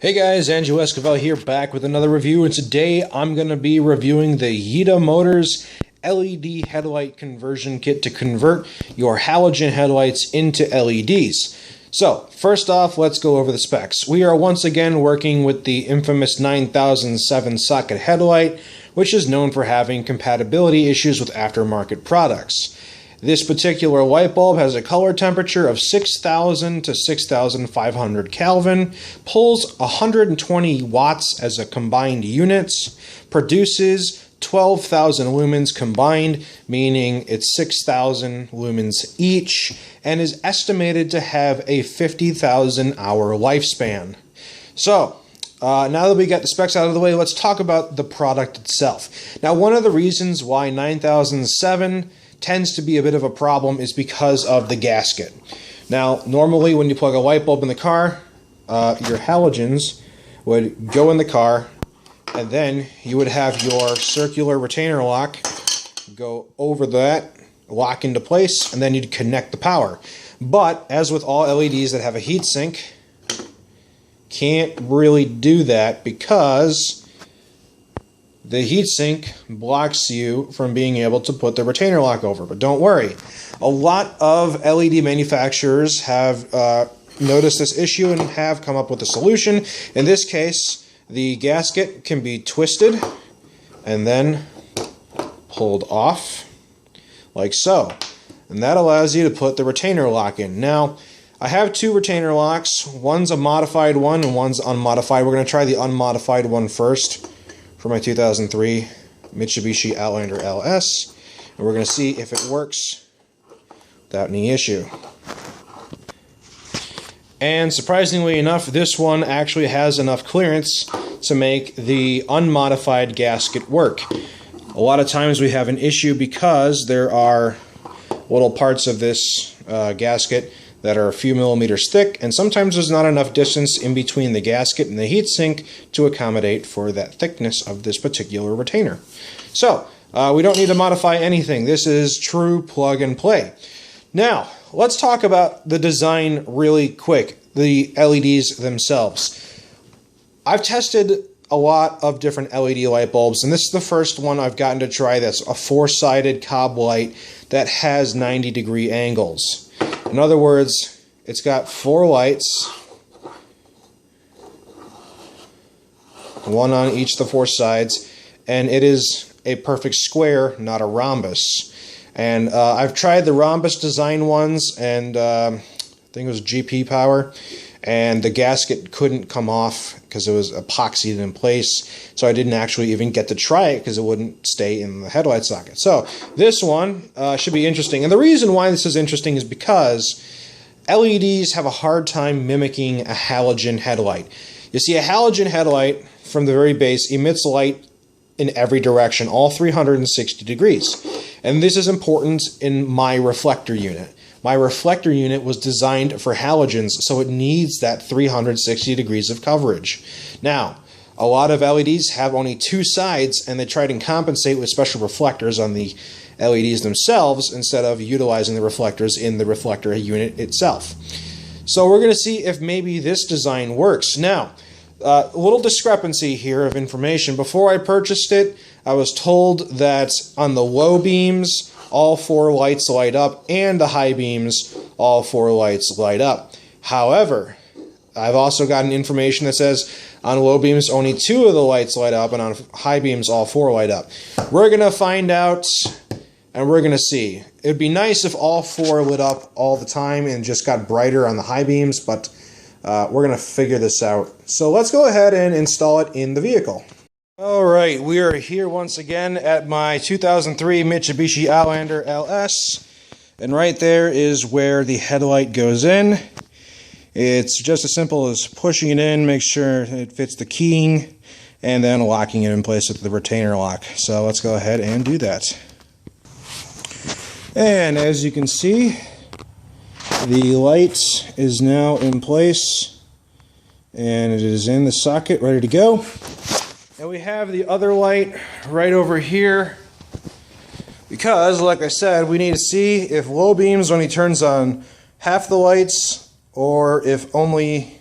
Hey guys, Andrew Esquivel here, back with another review, and today I'm going to be reviewing the YITA Motors LED headlight conversion kit to convert your halogen headlights into LEDs. So, first off, let's go over the specs. We are once again working with the infamous 9007 socket headlight, which is known for having compatibility issues with aftermarket products. This particular light bulb has a color temperature of 6,000 to 6,500 Kelvin, pulls 120 watts as a combined unit, produces 12,000 lumens combined, meaning it's 6,000 lumens each, and is estimated to have a 50,000 hour lifespan. So, now that we got the specs out of the way, let's talk about the product itself. Now, one of the reasons why 9007 tends to be a bit of a problem is because of the gasket. Now, normally when you plug a light bulb in the car, your halogens would go in the car, and then you would have your circular retainer lock go over that, lock into place, and then you'd connect the power. But, as with all LEDs that have a heatsink, can't really do that because the heatsink blocks you from being able to put the retainer lock over. But don't worry, a lot of LED manufacturers have noticed this issue and have come up with a solution. In this case, the gasket can be twisted and then pulled off like so. And that allows you to put the retainer lock in. Now, I have two retainer locks. One's a modified one and one's unmodified. We're going to try the unmodified one first for my 2003 Mitsubishi Outlander LS, and we're going to see if it works without any issue. And surprisingly enough, this one actually has enough clearance to make the unmodified gasket work. A lot of times we have an issue because there are little parts of this gasket that are a few millimeters thick, and sometimes there's not enough distance in between the gasket and the heatsink to accommodate for that thickness of this particular retainer. So, we don't need to modify anything. This is true plug and play. Now, let's talk about the design really quick, the LEDs themselves. I've tested a lot of different LED light bulbs, and this is the first one I've gotten to try that's a four-sided cob light that has 90-degree angles. In other words, it's got four lights, one on each of the four sides, and it is a perfect square, not a rhombus. And I've tried the rhombus design ones, and I think it was GP power, and the gasket couldn't come off because it was epoxied in place, so I didn't actually even get to try it because it wouldn't stay in the headlight socket. So this one should be interesting, and the reason why this is interesting is because LEDs have a hard time mimicking a halogen headlight. You see, a halogen headlight from the very base emits light in every direction, all 360 degrees, and this is important in my reflector unit. My reflector unit was designed for halogens, so it needs that 360 degrees of coverage. Now, a lot of LEDs have only two sides, and they try to compensate with special reflectors on the LEDs themselves instead of utilizing the reflectors in the reflector unit itself. So we're going to see if maybe this design works. Now, a little discrepancy here of information. Before I purchased it, I was told that on the low beams, all four lights light up, and the high beams, all four lights light up. However, I've also gotten information that says on low beams only two of the lights light up, and on high beams all four light up. We're going to find out, and we're going to see. It would be nice if all four lit up all the time and just got brighter on the high beams, but we're going to figure this out. So let's go ahead and install it in the vehicle. Alright, we are here once again at my 2003 Mitsubishi Outlander LS, and right there is where the headlight goes in. It's just as simple as pushing it in, make sure it fits the keying, and then locking it in place with the retainer lock. So let's go ahead and do that. And as you can see, the light is now in place, and it is in the socket, ready to go. And we have the other light right over here because, like I said, we need to see if low beams only turns on half the lights or if only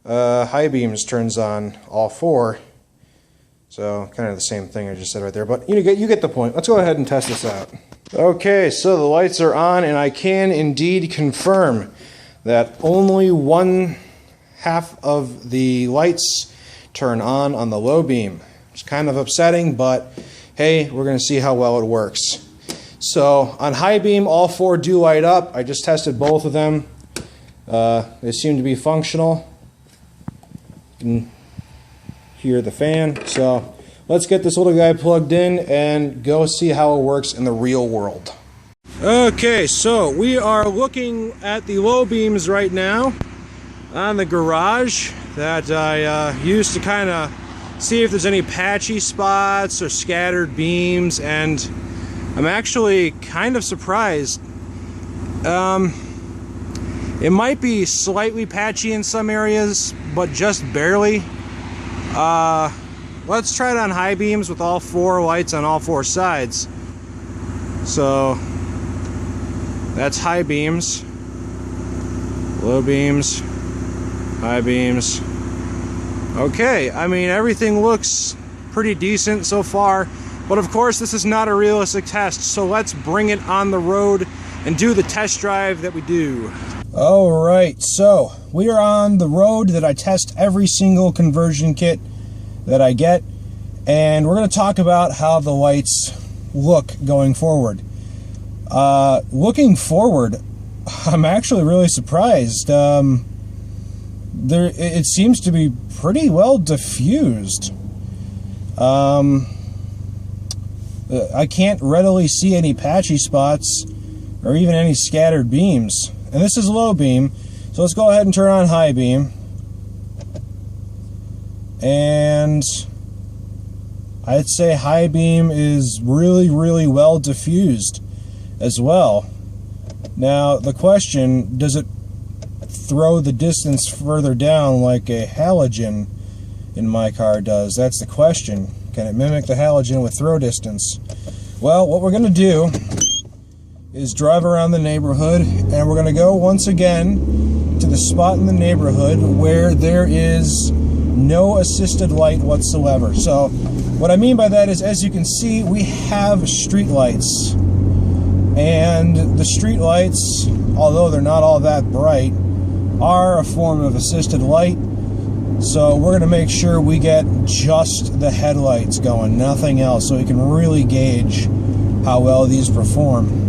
high beams turns on all four. So kind of the same thing I just said right there, but you get the point. Let's go ahead and test this out. Okay, so the lights are on, and I can indeed confirm that only one half of the lights turn on the low beam. It's kind of upsetting, but hey, we're going to see how well it works. So on high beam, all four do light up. I just tested both of them. They seem to be functional. You can hear the fan. So let's get this little guy plugged in and go see how it works in the real world. Okay, so we are looking at the low beams right now on the garage that I used to kind of see if there's any patchy spots or scattered beams, and I'm actually kind of surprised. It might be slightly patchy in some areas, but just barely. Let's try it on high beams with all four lights on all four sides. So that's high beams, low beams, high beams. Okay, I mean, everything looks pretty decent so far, but of course this is not a realistic test, so let's bring it on the road and do the test drive that we do. Alright, so we are on the road that I test every single conversion kit that I get, and we're going to talk about how the lights look going forward. Looking forward, I'm actually really surprised. It seems to be pretty well diffused. I can't readily see any patchy spots or even any scattered beams. And this is low beam, so let's go ahead and turn on high beam. And I'd say high beam is really, really well diffused as well. Now the question, does it throw the distance further down like a halogen in my car does? That's the question. Can it mimic the halogen with throw distance? Well, what we're going to do is drive around the neighborhood, and we're going to go once again to the spot in the neighborhood where there is no assisted light whatsoever. So what I mean by that is, as you can see, we have street lights, and the street lights, although they're not all that bright, are a form of assisted light. So we're going to make sure we get just the headlights going, nothing else, so we can really gauge how well these perform.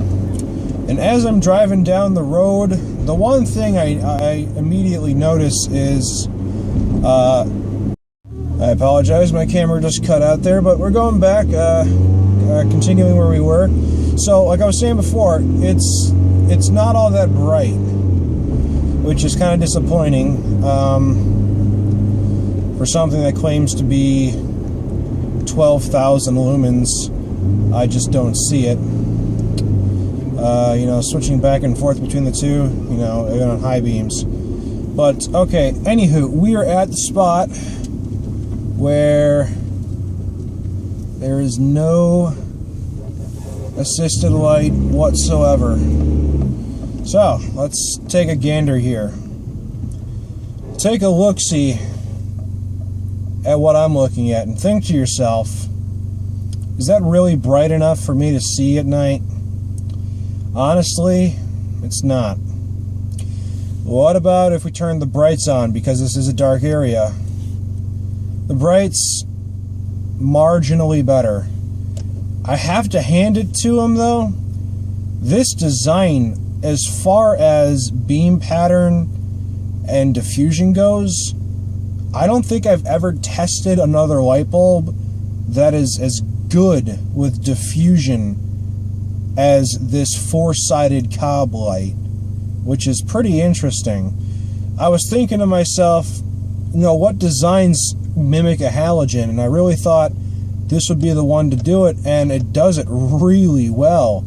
And as I'm driving down the road, the one thing I immediately notice is, I apologize, my camera just cut out there, but we're going back, continuing where we were. So, like I was saying before, it's not all that bright, which is kind of disappointing for something that claims to be 12,000 lumens. I just don't see it. You know, switching back and forth between the two, you know, even on high beams. But, okay, anywho, we are at the spot where there is no assisted light whatsoever. So, let's take a gander here. Take a look-see at what I'm looking at and think to yourself, is that really bright enough for me to see at night? Honestly, it's not. What about if we turn the brights on, because this is a dark area? The brights, marginally better. I have to hand it to them, though. This design, as far as beam pattern and diffusion goes, I don't think I've ever tested another light bulb that is as good with diffusion as this four-sided cob light, which is pretty interesting. I was thinking to myself, you know, what designs mimic a halogen? And I really thought this would be the one to do it, and it does it really well.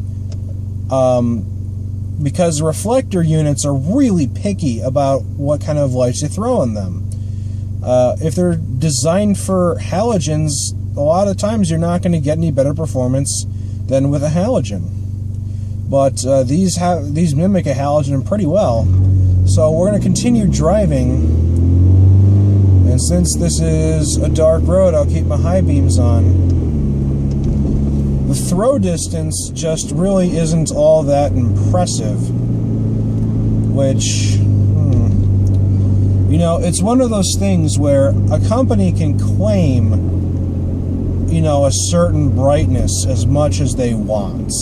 Because reflector units are really picky about what kind of lights you throw on them. If they're designed for halogens, a lot of times you're not going to get any better performance than with a halogen. But these mimic a halogen pretty well. So we're going to continue driving And since this is a dark road, I'll keep my high beams on. The throw distance just really isn't all that impressive, which, you know, it's one of those things where a company can claim, you know, a certain brightness as much as they want.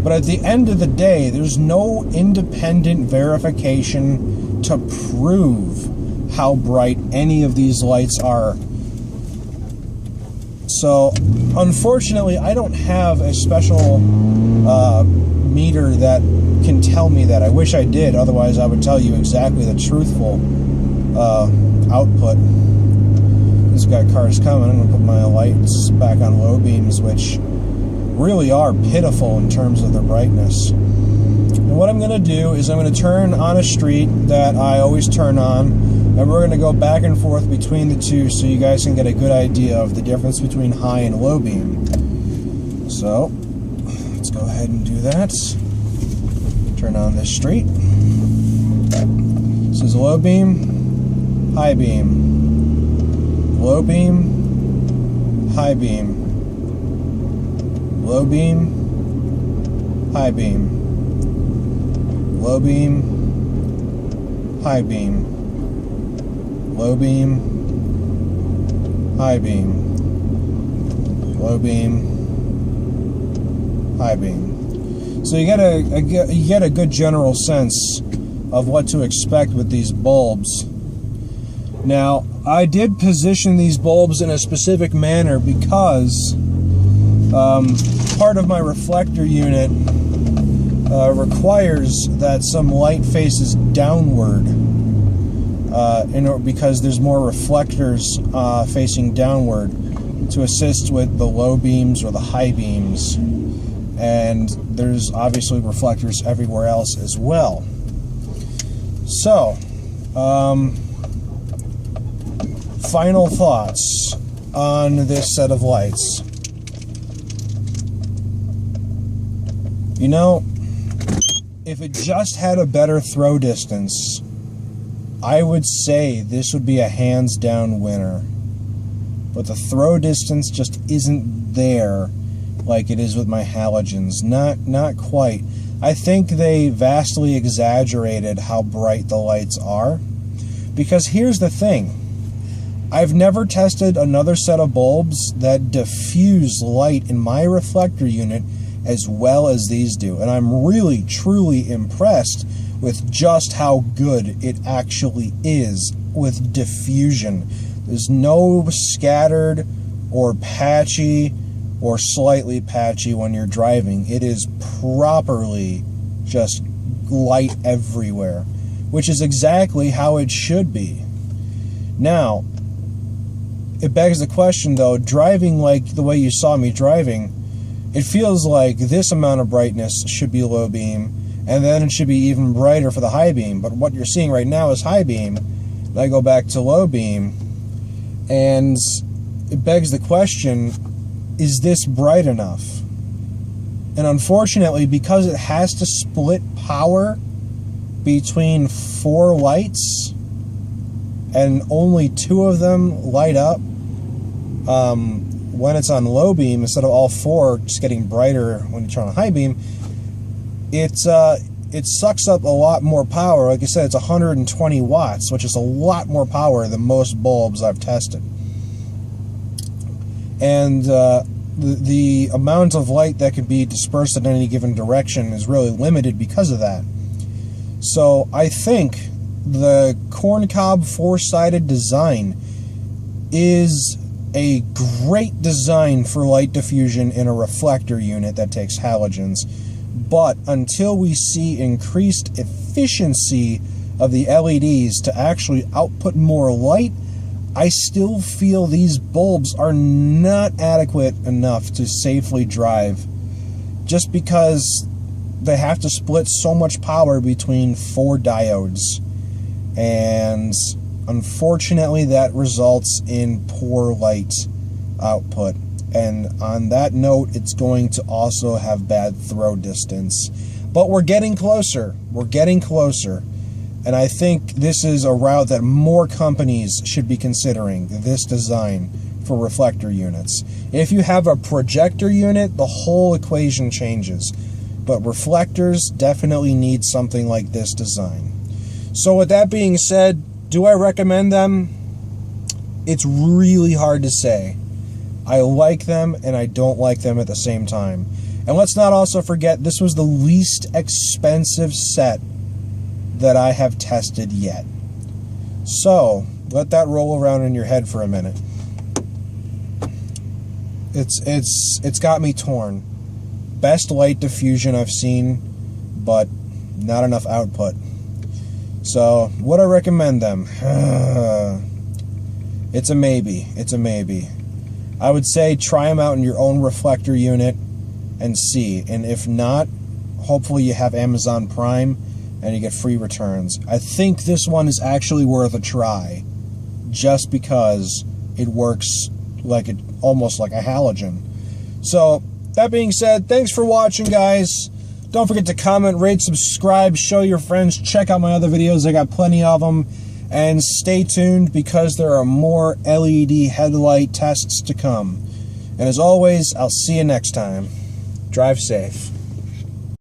But at the end of the day, there's no independent verification to prove how bright any of these lights are. So, unfortunately, I don't have a special meter that can tell me that. I wish I did, otherwise I would tell you exactly the truthful output. This got cars coming. I'm going to put my lights back on low beams, which really are pitiful in terms of their brightness. And what I'm going to do is I'm going to turn on a street that I always turn on, and we're going to go back and forth between the two so you guys can get a good idea of the difference between high and low beam. So, let's go ahead and do that. Turn on this street. This is low beam, high beam. Low beam, high beam. Low beam, high beam. Low beam, high beam. Low beam, high beam. Low beam, high beam. So you get a good general sense of what to expect with these bulbs. Now, I did position these bulbs in a specific manner because part of my reflector unit requires that some light faces downward, because there's more reflectors facing downward to assist with the low beams or the high beams, and there's obviously reflectors everywhere else as well. So, final thoughts on this set of lights. You know, if it just had a better throw distance, I would say this would be a hands-down winner. But the throw distance just isn't there like it is with my halogens. Not quite. I think they vastly exaggerated how bright the lights are. Because here's the thing. I've never tested another set of bulbs that diffuse light in my reflector unit as well as these do. And I'm really, truly impressed with just how good it actually is with diffusion. There's no scattered or patchy or slightly patchy when you're driving. It is properly just light everywhere, which is exactly how it should be. Now, it begs the question though, driving like the way you saw me driving, it feels like this amount of brightness should be low beam, and then it should be even brighter for the high beam. But what you're seeing right now is high beam, and I go back to low beam, and it begs the question, is this bright enough? And unfortunately, because it has to split power between 4 lights, and only 2 of them light up, when it's on low beam, instead of all 4 just getting brighter when you turn on high beam, it sucks up a lot more power. Like I said, it's 120 watts, which is a lot more power than most bulbs I've tested. And the amount of light that can be dispersed in any given direction is really limited because of that. So I think the corncob 4-sided design is a great design for light diffusion in a reflector unit that takes halogens. But until we see increased efficiency of the LEDs to actually output more light, I still feel these bulbs are not adequate enough to safely drive, just because they have to split so much power between 4 diodes. And unfortunately, that results in poor light output. And on that note, it's going to also have bad throw distance. But we're getting closer. We're getting closer. And I think this is a route that more companies should be considering, this design for reflector units. If you have a projector unit, the whole equation changes. But reflectors definitely need something like this design. So with that being said, do I recommend them? It's really hard to say. I like them and I don't like them at the same time. And let's not also forget, this was the least expensive set that I have tested yet. So, let that roll around in your head for a minute. It's got me torn. Best light diffusion I've seen, but not enough output. So, would I recommend them? It's a maybe. It's a maybe. I would say try them out in your own reflector unit and see. And if not, hopefully you have Amazon Prime and you get free returns. I think this one is actually worth a try just because it works like almost like a halogen. So, that being said, thanks for watching, guys. Don't forget to comment, rate, subscribe, show your friends, check out my other videos. I got plenty of them. And stay tuned because there are more LED headlight tests to come. And as always, I'll see you next time. Drive safe.